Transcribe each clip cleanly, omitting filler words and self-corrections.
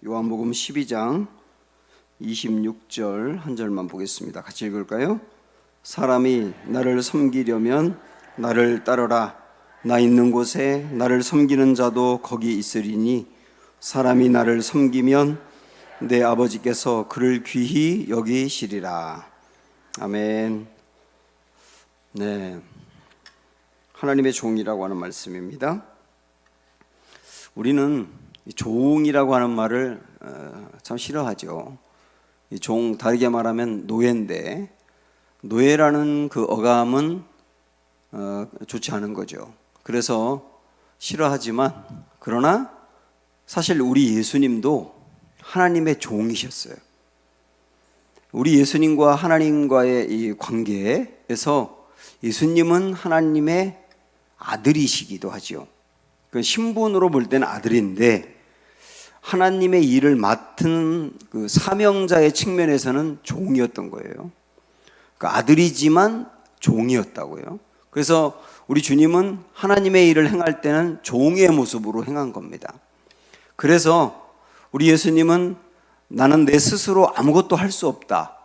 요한복음 12장 26절 한 절만 보겠습니다. 같이 읽을까요? 사람이 나를 섬기려면 나를 따르라. 나 있는 곳에 나를 섬기는 자도 거기 있으리니 사람이 나를 섬기면 내 아버지께서 그를 귀히 여기시리라. 아멘. 네, 하나님의 종이라고 하는 말씀입니다. 우리는 종이라고 하는 말을 참 싫어하죠. 이 종, 다르게 말하면 노예인데, 노예라는 그 어감은 좋지 않은 거죠. 그래서 싫어하지만, 그러나 사실 우리 예수님도 하나님의 종이셨어요. 우리 예수님과 하나님과의 이 관계에서 예수님은 하나님의 아들이시기도 하죠. 그 신분으로 볼 때는 아들인데, 하나님의 일을 맡은 그 사명자의 측면에서는 종이었던 거예요. 그 아들이지만 종이었다고요. 그래서 우리 주님은 하나님의 일을 행할 때는 종의 모습으로 행한 겁니다. 그래서 우리 예수님은 나는 내 스스로 아무것도 할 수 없다,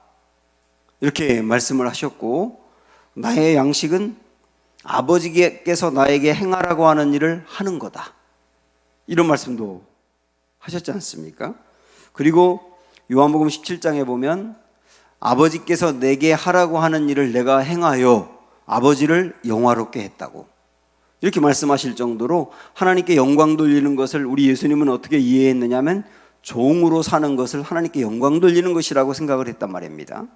이렇게 말씀을 하셨고, 나의 양식은 아버지께서 나에게 행하라고 하는 일을 하는 거다, 이런 말씀도 하셨지 않습니까? 그리고 요한복음 17장에 보면 아버지께서 내게 하라고 하는 일을 내가 행하여 아버지를 영화롭게 했다고 이렇게 말씀하실 정도로 하나님께 영광 돌리는 것을 우리 예수님은 어떻게 이해했느냐면 종으로 사는 것을 하나님께 영광 돌리는 것이라고 생각을 했단 말입니다.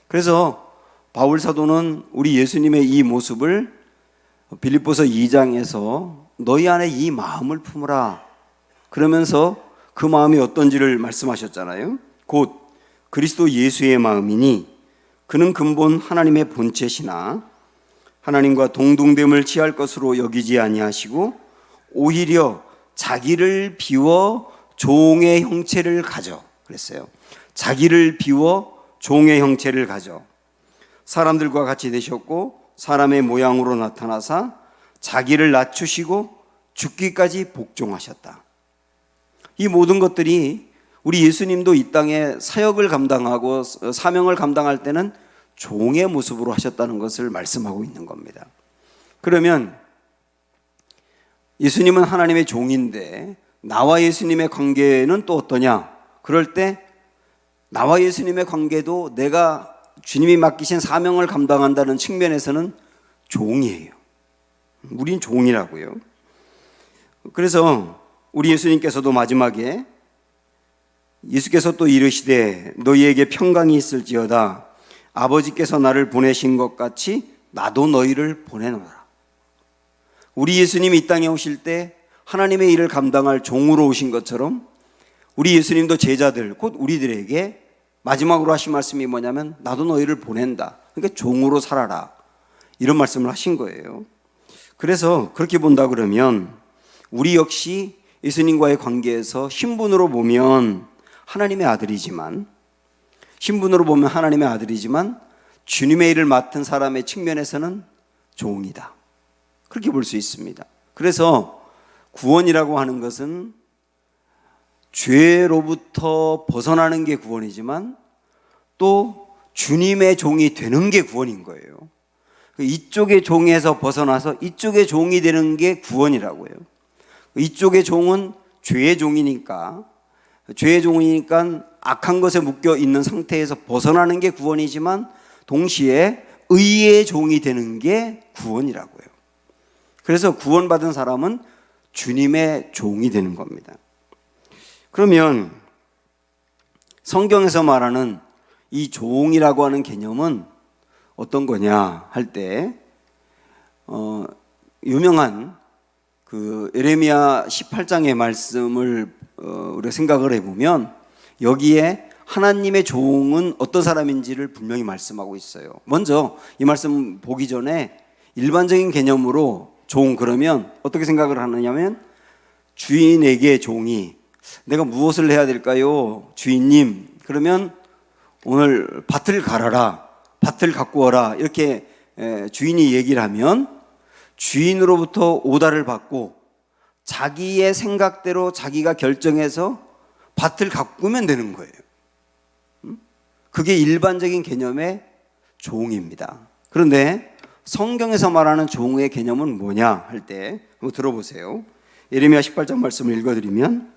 그래서 바울 사도는 우리 예수님의 이 모습을 빌립보서 2장에서 너희 안에 이 마음을 품으라, 그러면서 그 마음이 어떤지를 말씀하셨잖아요. 곧 그리스도 예수의 마음이니 그는 근본 하나님의 본체시나 하나님과 동등됨을 취할 것으로 여기지 아니하시고 오히려 자기를 비워 종의 형체를 가져, 그랬어요. 자기를 비워 종의 형체를 가져 사람들과 같이 되셨고 사람의 모양으로 나타나사 자기를 낮추시고 죽기까지 복종하셨다. 이 모든 것들이 우리 예수님도 이 땅에 사역을 감당하고 사명을 감당할 때는 종의 모습으로 하셨다는 것을 말씀하고 있는 겁니다. 그러면 예수님은 하나님의 종인데 나와 예수님의 관계는 또 어떠냐? 그럴 때 나와 예수님의 관계도 내가 주님이 맡기신 사명을 감당한다는 측면에서는 종이에요. 우린 종이라고요. 그래서 우리 예수님께서도 마지막에 예수께서 또 이르시되 너희에게 평강이 있을지어다. 아버지께서 나를 보내신 것 같이 나도 너희를 보내노라. 우리 예수님이 이 땅에 오실 때 하나님의 일을 감당할 종으로 오신 것처럼 우리 예수님도 제자들, 곧 우리들에게 마지막으로 하신 말씀이 뭐냐면 나도 너희를 보낸다. 그러니까 종으로 살아라, 이런 말씀을 하신 거예요. 그래서 그렇게 본다 그러면 우리 역시 예수님과의 관계에서 신분으로 보면 하나님의 아들이지만, 신분으로 보면 하나님의 아들이지만 주님의 일을 맡은 사람의 측면에서는 종이다, 그렇게 볼 수 있습니다. 그래서 구원이라고 하는 것은 죄로부터 벗어나는 게 구원이지만 또 주님의 종이 되는 게 구원인 거예요. 이쪽의 종에서 벗어나서 이쪽의 종이 되는 게 구원이라고요. 이쪽의 종은 죄의 종이니까 악한 것에 묶여 있는 상태에서 벗어나는 게 구원이지만 동시에 의의 종이 되는 게 구원이라고요. 그래서 구원받은 사람은 주님의 종이 되는 겁니다. 그러면 성경에서 말하는 이 종이라고 하는 개념은 어떤 거냐 할 때 유명한 그 예레미야 18장의 말씀을 우리가 생각을 해보면 여기에 하나님의 종은 어떤 사람인지를 분명히 말씀하고 있어요. 먼저 이 말씀 보기 전에 일반적인 개념으로 종, 그러면 어떻게 생각을 하느냐면 주인에게 종이 내가 무엇을 해야 될까요? 주인님, 그러면 오늘 밭을 갈아라, 밭을 갖고 와라, 이렇게 주인이 얘기를 하면 주인으로부터 오다를 받고 자기의 생각대로 자기가 결정해서 밭을 가꾸면 되는 거예요. 그게 일반적인 개념의 종입니다. 그런데 성경에서 말하는 종의 개념은 뭐냐 할 때 한번 들어보세요. 예레미야 18장 말씀을 읽어드리면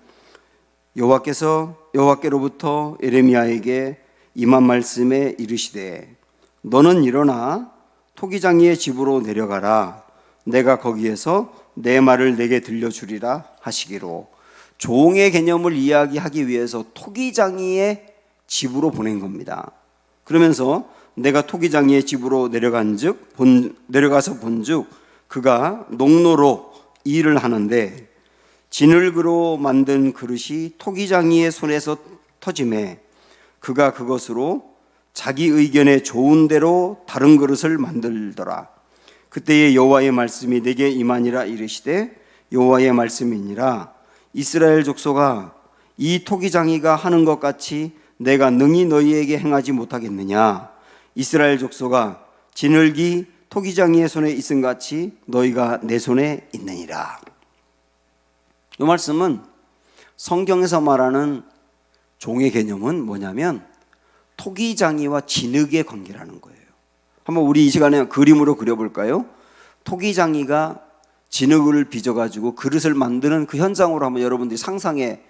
여호와께로부터 예레미야에게 임한 말씀에 이르시되 너는 일어나 토기장이의 집으로 내려가라. 내가 거기에서 내 말을 내게 들려주리라 하시기로. 종의 개념을 이야기하기 위해서 토기장이의 집으로 보낸 겁니다. 그러면서 내가 토기장이의 집으로 내려가서 본즉 그가 농로로 일을 하는데 진흙으로 만든 그릇이 토기장이의 손에서 터짐에 그가 그것으로 자기 의견에 좋은 대로 다른 그릇을 만들더라. 그때에 여호와의 말씀이 내게 임하니라 이르시되 여호와의 말씀이니라. 이스라엘 족속아, 이 토기장이가 하는 것 같이 내가 능히 너희에게 행하지 못하겠느냐. 이스라엘 족속아, 진흙이 토기장이의 손에 있음 같이 너희가 내 손에 있느니라. 이 말씀은 성경에서 말하는 종의 개념은 뭐냐면 토기장이와 진흙의 관계라는 거예요. 한번 우리 이 시간에 그림으로 그려볼까요? 토기장이가 진흙을 빚어가지고 그릇을 만드는 그 현장으로 한번 여러분들이 상상에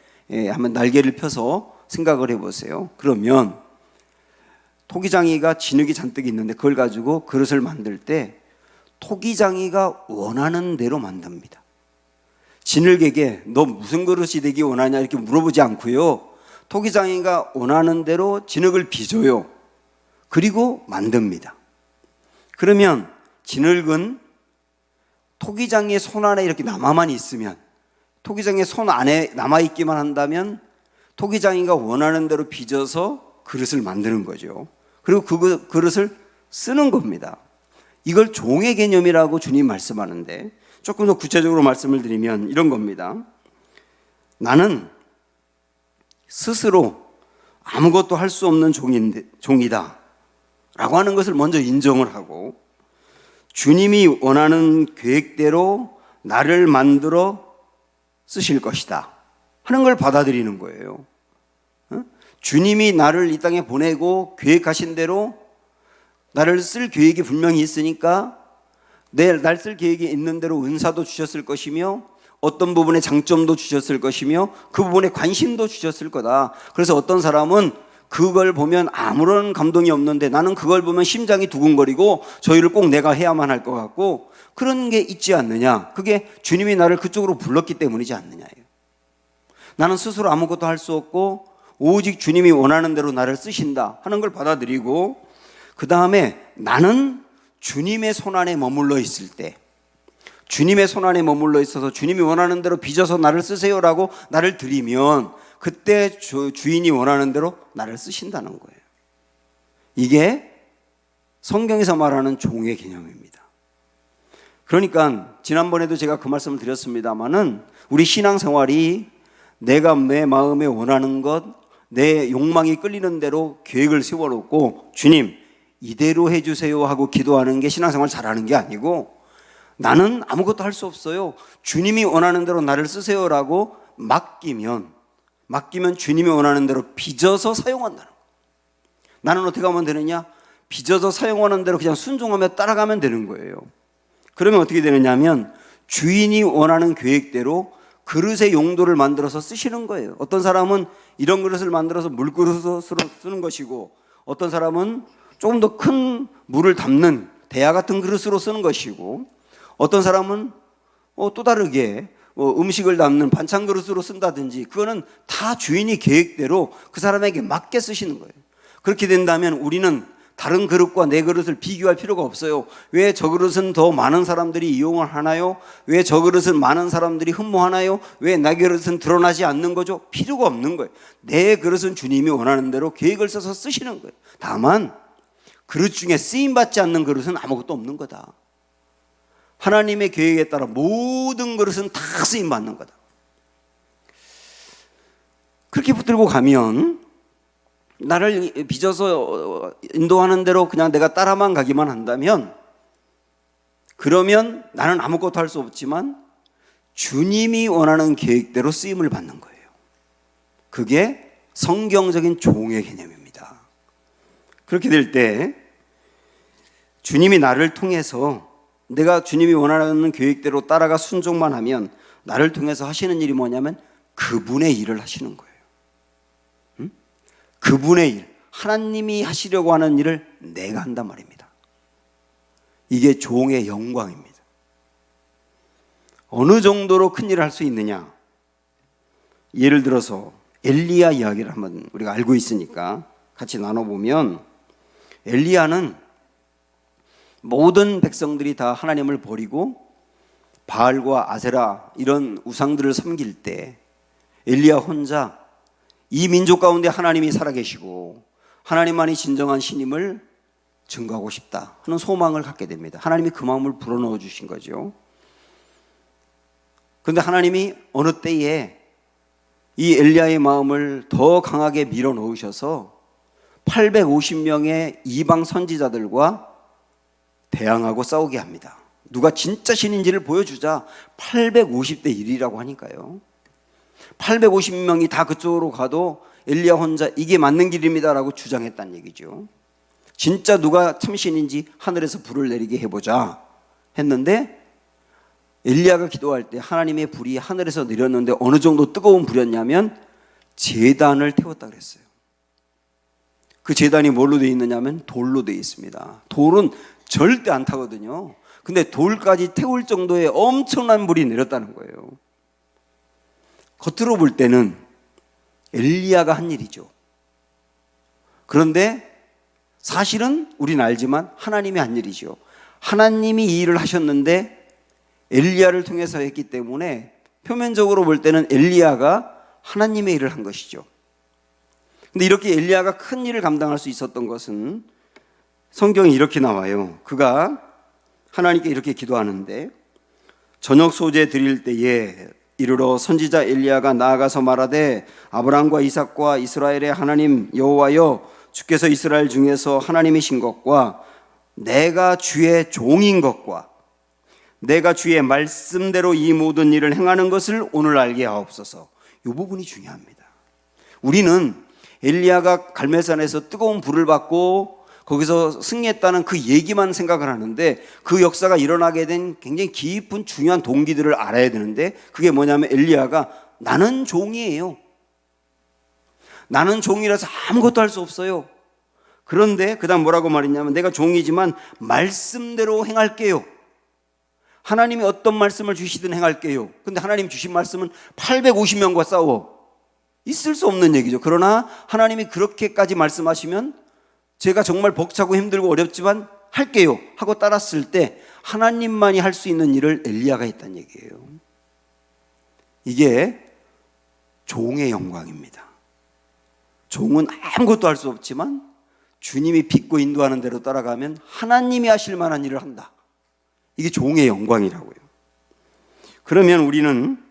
한번 날개를 펴서 생각을 해보세요. 그러면 토기장이가 진흙이 잔뜩 있는데 그걸 가지고 그릇을 만들 때 토기장이가 원하는 대로 만듭니다. 진흙에게 너 무슨 그릇이 되기 원하냐 이렇게 물어보지 않고요. 토기장이가 원하는 대로 진흙을 빚어요. 그리고 만듭니다. 그러면 진흙은 토기장이의 손 안에 이렇게 남아만 있으면, 토기장이의 손 안에 남아있기만 한다면 토기장이가 원하는 대로 빚어서 그릇을 만드는 거죠. 그리고 그 그릇을 쓰는 겁니다. 이걸 종의 개념이라고 주님 말씀하는데 조금 더 구체적으로 말씀을 드리면 이런 겁니다. 나는 스스로 아무것도 할 수 없는 종이다 라고 하는 것을 먼저 인정을 하고 주님이 원하는 계획대로 나를 만들어 쓰실 것이다 하는 걸 받아들이는 거예요. 주님이 나를 이 땅에 보내고 계획하신 대로 나를 쓸 계획이 분명히 있으니까 날 쓸 계획이 있는 대로 은사도 주셨을 것이며 어떤 부분에 장점도 주셨을 것이며 그 부분에 관심도 주셨을 거다. 그래서 어떤 사람은 그걸 보면 아무런 감동이 없는데 나는 그걸 보면 심장이 두근거리고 저 일을 꼭 내가 해야만 할 것 같고 그런 게 있지 않느냐. 그게 주님이 나를 그쪽으로 불렀기 때문이지 않느냐예요. 나는 스스로 아무것도 할 수 없고 오직 주님이 원하는 대로 나를 쓰신다 하는 걸 받아들이고 그 다음에 나는 주님의 손 안에 머물러 있을 때 주님의 손 안에 머물러 있어서 주님이 원하는 대로 빚어서 나를 쓰세요라고 나를 드리면 그때 주인이 원하는 대로 나를 쓰신다는 거예요. 이게 성경에서 말하는 종의 개념입니다. 그러니까 지난번에도 제가 그 말씀을 드렸습니다마는 우리 신앙생활이 내가 내 마음에 원하는 것, 내 욕망이 끌리는 대로 계획을 세워놓고 주님 이대로 해주세요 하고 기도하는 게 신앙생활 잘하는 게 아니고 나는 아무것도 할 수 없어요. 주님이 원하는 대로 나를 쓰세요라고 맡기면 주님이 원하는 대로 빚어서 사용한다는 거예요. 나는 어떻게 하면 되느냐? 빚어서 사용하는 대로 그냥 순종하며 따라가면 되는 거예요. 그러면 어떻게 되느냐 하면 주인이 원하는 계획대로 그릇의 용도를 만들어서 쓰시는 거예요. 어떤 사람은 이런 그릇을 만들어서 물그릇으로 쓰는 것이고 어떤 사람은 조금 더 큰 물을 담는 대야 같은 그릇으로 쓰는 것이고 어떤 사람은 또 다르게 음식을 담는 반찬 그릇으로 쓴다든지 그거는 다 주인이 계획대로 그 사람에게 맞게 쓰시는 거예요. 그렇게 된다면 우리는 다른 그릇과 내 그릇을 비교할 필요가 없어요. 왜 저 그릇은 더 많은 사람들이 이용을 하나요? 왜 저 그릇은 많은 사람들이 흠모하나요? 왜 내 그릇은 드러나지 않는 거죠? 필요가 없는 거예요. 내 그릇은 주님이 원하는 대로 계획을 써서 쓰시는 거예요. 다만 그릇 중에 쓰임받지 않는 그릇은 아무것도 없는 거다. 하나님의 계획에 따라 모든 그릇은 다 쓰임받는 거다. 그렇게 붙들고 가면 나를 빚어서 인도하는 대로 그냥 내가 따라만 가기만 한다면 그러면 나는 아무것도 할 수 없지만 주님이 원하는 계획대로 쓰임을 받는 거예요. 그게 성경적인 종의 개념입니다. 그렇게 될 때 주님이 나를 통해서 내가 주님이 원하는 계획대로 따라가 순종만 하면 나를 통해서 하시는 일이 뭐냐면 그분의 일을 하시는 거예요. 그분의 일, 하나님이 하시려고 하는 일을 내가 한단 말입니다. 이게 종의 영광입니다. 어느 정도로 큰 일을 할 수 있느냐? 예를 들어서 엘리야 이야기를 한번 우리가 알고 있으니까 같이 나눠보면, 엘리야는 모든 백성들이 다 하나님을 버리고 바알과 아세라 이런 우상들을 섬길 때 엘리야 혼자 이 민족 가운데 하나님이 살아계시고 하나님만이 진정한 신임을 증거하고 싶다 하는 소망을 갖게 됩니다. 하나님이 그 마음을 불어넣어 주신 거죠. 그런데 하나님이 어느 때에 이 엘리야의 마음을 더 강하게 밀어 넣으셔서 850명의 이방 선지자들과 대항하고 싸우게 합니다. 누가 진짜 신인지를 보여주자 850대 1이라고 하니까요. 850명이 다 그쪽으로 가도 엘리야 혼자 이게 맞는 길입니다라고 주장했다는 얘기죠. 진짜 누가 참신인지 하늘에서 불을 내리게 해보자 했는데, 엘리야가 기도할 때 하나님의 불이 하늘에서 내렸는데 어느 정도 뜨거운 불이었냐면 제단을 태웠다 그랬어요. 그 제단이 뭘로 되어 있느냐면 돌로 되어 있습니다. 돌은 절대 안 타거든요. 근데 돌까지 태울 정도의 엄청난 불이 내렸다는 거예요. 겉으로 볼 때는 엘리야가 한 일이죠. 그런데 사실은 우리는 알지만 하나님이 한 일이죠. 하나님이 이 일을 하셨는데 엘리야를 통해서 했기 때문에 표면적으로 볼 때는 엘리야가 하나님의 일을 한 것이죠. 근데 이렇게 엘리야가 큰 일을 감당할 수 있었던 것은 성경에 이렇게 나와요. 그가 하나님께 이렇게 기도하는데, 저녁 소재 드릴 때에 이르러 선지자 엘리야가 나아가서 말하되, 아브라함과 이삭과 이스라엘의 하나님 여호와여, 주께서 이스라엘 중에서 하나님이신 것과 내가 주의 종인 것과 내가 주의 말씀대로 이 모든 일을 행하는 것을 오늘 알게 하옵소서. 이 부분이 중요합니다. 우리는 엘리야가 갈멜산에서 뜨거운 불을 받고 거기서 승리했다는 그 얘기만 생각을 하는데, 그 역사가 일어나게 된 굉장히 깊은 중요한 동기들을 알아야 되는데, 그게 뭐냐면 엘리야가 나는 종이에요. 나는 종이라서 아무것도 할 수 없어요. 그런데 그 다음 뭐라고 말했냐면, 내가 종이지만 말씀대로 행할게요. 하나님이 어떤 말씀을 주시든 행할게요. 근데 하나님 주신 말씀은 850명과 싸워. 있을 수 없는 얘기죠. 그러나 하나님이 그렇게까지 말씀하시면 제가 정말 벅차고 힘들고 어렵지만 할게요 하고 따랐을 때 하나님만이 할 수 있는 일을 엘리야가 했다는 얘기예요. 이게 종의 영광입니다. 종은 아무것도 할 수 없지만 주님이 빚고 인도하는 대로 따라가면 하나님이 하실 만한 일을 한다. 이게 종의 영광이라고요. 그러면 우리는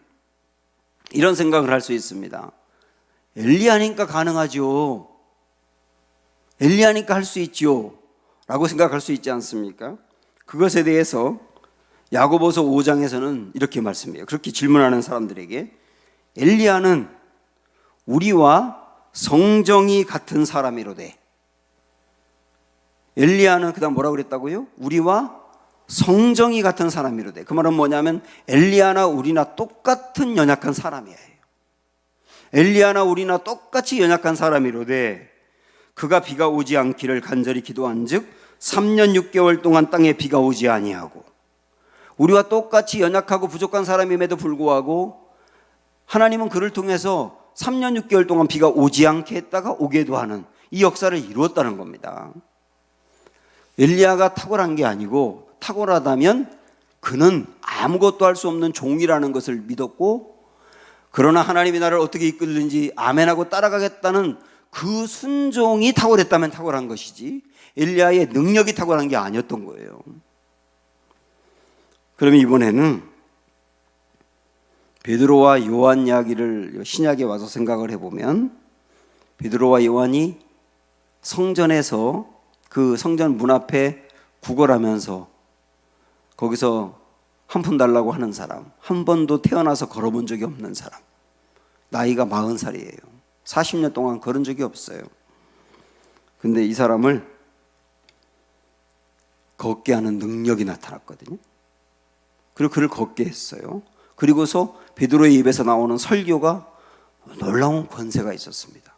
이런 생각을 할 수 있습니다. 엘리야니까 가능하죠. 엘리야니까 할 수 있지요 라고 생각할 수 있지 않습니까? 그것에 대해서 야고보서 5장에서는 이렇게 말씀해요. 그렇게 질문하는 사람들에게, 엘리야는 우리와 성정이 같은 사람이로되. 엘리야는 그 다음 뭐라고 그랬다고요? 우리와 성정이 같은 사람이로되. 그 말은 뭐냐면 엘리야나 우리나 똑같은 연약한 사람이에요. 엘리야나 우리나 똑같이 연약한 사람이로되 그가 비가 오지 않기를 간절히 기도한즉 3년 6개월 동안 땅에 비가 오지 아니하고, 우리와 똑같이 연약하고 부족한 사람임에도 불구하고 하나님은 그를 통해서 3년 6개월 동안 비가 오지 않게 했다가 오게도 하는 이 역사를 이루었다는 겁니다. 엘리야가 탁월한 게 아니고, 탁월하다면 그는 아무것도 할 수 없는 종이라는 것을 믿었고, 그러나 하나님이 나를 어떻게 이끌는지 아멘하고 따라가겠다는 그 순종이 탁월했다면 탁월한 것이지 엘리야의 능력이 탁월한 게 아니었던 거예요. 그러면 이번에는 베드로와 요한 이야기를 신약에 와서 생각을 해보면, 베드로와 요한이 성전에서 그 성전 문 앞에 구걸하면서 거기서 한 푼 달라고 하는 사람, 한 번도 태어나서 걸어본 적이 없는 사람, 나이가 40살이에요. 40년 동안 걸은 적이 없어요. 근데 이 사람을 걷게 하는 능력이 나타났거든요. 그리고 그를 걷게 했어요. 그리고서 베드로의 입에서 나오는 설교가 놀라운 권세가 있었습니다.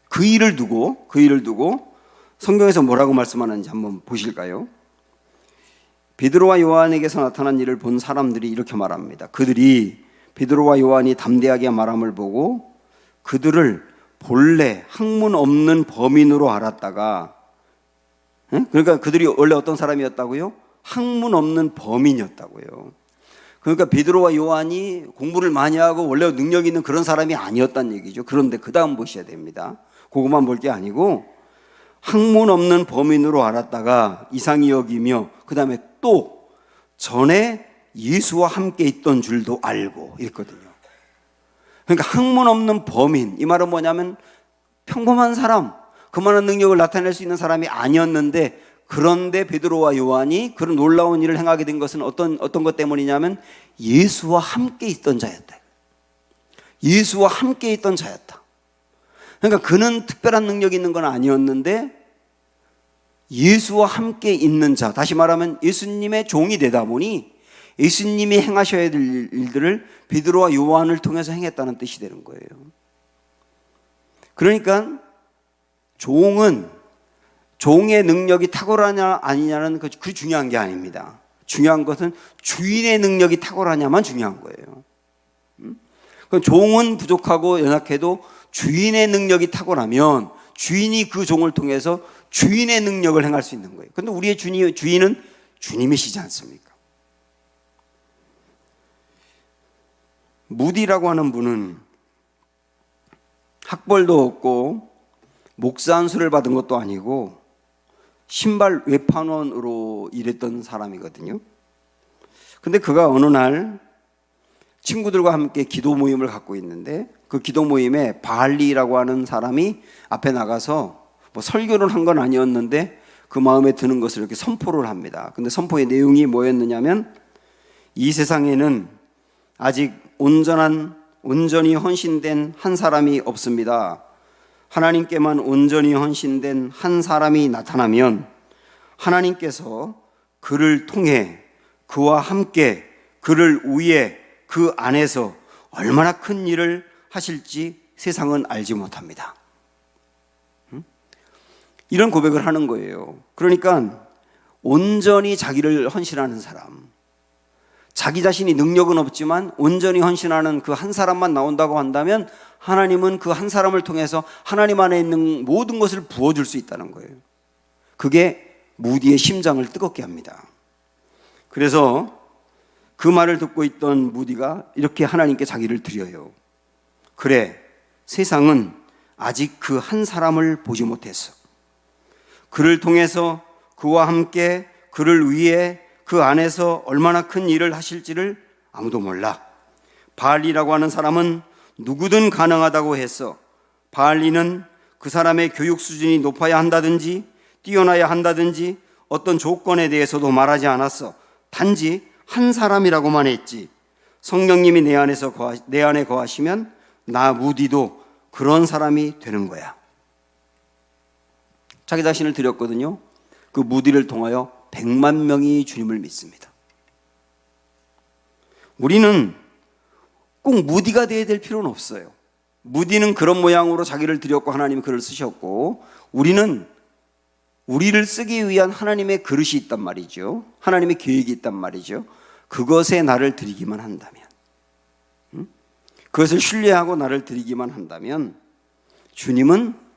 그 일을 두고 성경에서 뭐라고 말씀하는지 한번 보실까요? 베드로와 요한에게서 나타난 일을 본 사람들이 이렇게 말합니다. 그들이 베드로와 요한이 담대하게 말함을 보고 그들을 본래 학문 없는 범인으로 알았다가, 그러니까 그들이 원래 어떤 사람이었다고요? 학문 없는 범인이었다고요. 그러니까 베드로와 요한이 공부를 많이 하고 원래 능력 있는 그런 사람이 아니었다는 얘기죠. 그런데 그 다음 보셔야 됩니다. 그것만 볼 게 아니고 학문 없는 범인으로 알았다가 이상히 여기며 그 다음에 또 전에 예수와 함께 있던 줄도 알고 이랬거든요. 그러니까 학문 없는 범인, 이 말은 뭐냐면 평범한 사람, 그만한 능력을 나타낼 수 있는 사람이 아니었는데, 그런데 베드로와 요한이 그런 놀라운 일을 행하게 된 것은 어떤 것 때문이냐면 예수와 함께 있던 자였다. 예수와 함께 있던 자였다. 그러니까 그는 특별한 능력이 있는 건 아니었는데 예수와 함께 있는 자, 다시 말하면 예수님의 종이 되다 보니 예수님이 행하셔야 될 일들을 베드로와 요한을 통해서 행했다는 뜻이 되는 거예요. 그러니까 종의 능력이 탁월하냐 아니냐는 그 중요한 게 아닙니다. 중요한 것은 주인의 능력이 탁월하냐만 중요한 거예요. 종은 부족하고 연약해도 주인의 능력이 탁월하면 주인이 그 종을 통해서 주인의 능력을 행할 수 있는 거예요. 그런데 우리의 주인은 주님이시지 않습니까? 무디라고 하는 분은 학벌도 없고 목사 안수를 받은 것도 아니고 신발 외판원으로 일했던 사람이거든요. 근데 그가 어느 날 친구들과 함께 기도 모임을 갖고 있는데 그 기도 모임에 바알리라고 하는 사람이 앞에 나가서 뭐 설교를 한 건 아니었는데 그 마음에 드는 것을 이렇게 선포를 합니다. 근데 선포의 내용이 뭐였느냐면 이 세상에는 아직 온전히 헌신된 한 사람이 없습니다. 하나님께만 온전히 헌신된 한 사람이 나타나면 하나님께서 그를 통해 그와 함께 그를 위해 그 안에서 얼마나 큰 일을 하실지 세상은 알지 못합니다. 이런 고백을 하는 거예요. 그러니까 온전히 자기를 헌신하는 사람, 자기 자신이 능력은 없지만 온전히 헌신하는 그 한 사람만 나온다고 한다면 하나님은 그 한 사람을 통해서 하나님 안에 있는 모든 것을 부어줄 수 있다는 거예요. 그게 무디의 심장을 뜨겁게 합니다. 그래서 그 말을 듣고 있던 무디가 이렇게 하나님께 자기를 드려요. 그래, 세상은 아직 그 한 사람을 보지 못했어. 그를 통해서 그와 함께 그를 위해 그 안에서 얼마나 큰 일을 하실지를 아무도 몰라. 바알리라고 하는 사람은 누구든 가능하다고 했어. 바알리는 그 사람의 교육 수준이 높아야 한다든지 뛰어나야 한다든지 어떤 조건에 대해서도 말하지 않았어. 단지 한 사람이라고만 했지. 성령님이 내 안에 거하시면 나 무디도 그런 사람이 되는 거야. 자기 자신을 드렸거든요. 그 무디를 통하여 100만 명이 주님을 믿습니다. 우리는 꼭 무디가 되어야 될 필요는 없어요. 무디는 그런 모양으로 자기를 드렸고 하나님이 그를 쓰셨고, 우리는 우리를 쓰기 위한 하나님의 그릇이 있단 말이죠. 하나님의 계획이 있단 말이죠. 그것에 나를 드리기만 한다면, 그것을 신뢰하고 나를 드리기만 한다면 주님은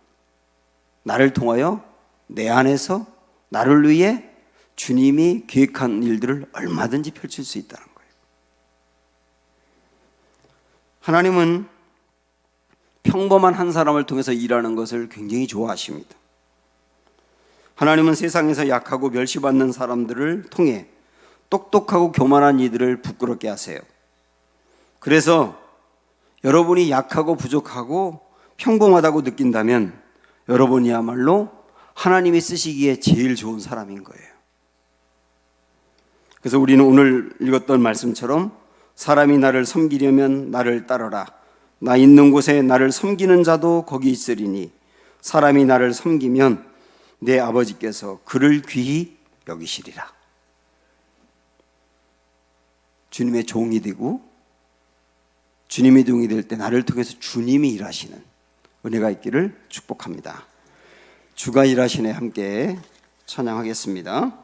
나를 통하여 내 안에서 나를 위해 주님이 계획한 일들을 얼마든지 펼칠 수 있다는 거예요. 하나님은 평범한 한 사람을 통해서 일하는 것을 굉장히 좋아하십니다. 하나님은 세상에서 약하고 멸시받는 사람들을 통해 똑똑하고 교만한 이들을 부끄럽게 하세요. 그래서 여러분이 약하고 부족하고 평범하다고 느낀다면 여러분이야말로 하나님이 쓰시기에 제일 좋은 사람인 거예요. 그래서 우리는 오늘 읽었던 말씀처럼 사람이 나를 섬기려면 나를 따르라. 나 있는 곳에 나를 섬기는 자도 거기 있으리니 사람이 나를 섬기면 내 아버지께서 그를 귀히 여기시리라. 주님의 종이 되고 주님의 종이 될 때 나를 통해서 주님이 일하시는 은혜가 있기를 축복합니다. 주가 일하시네 함께 찬양하겠습니다.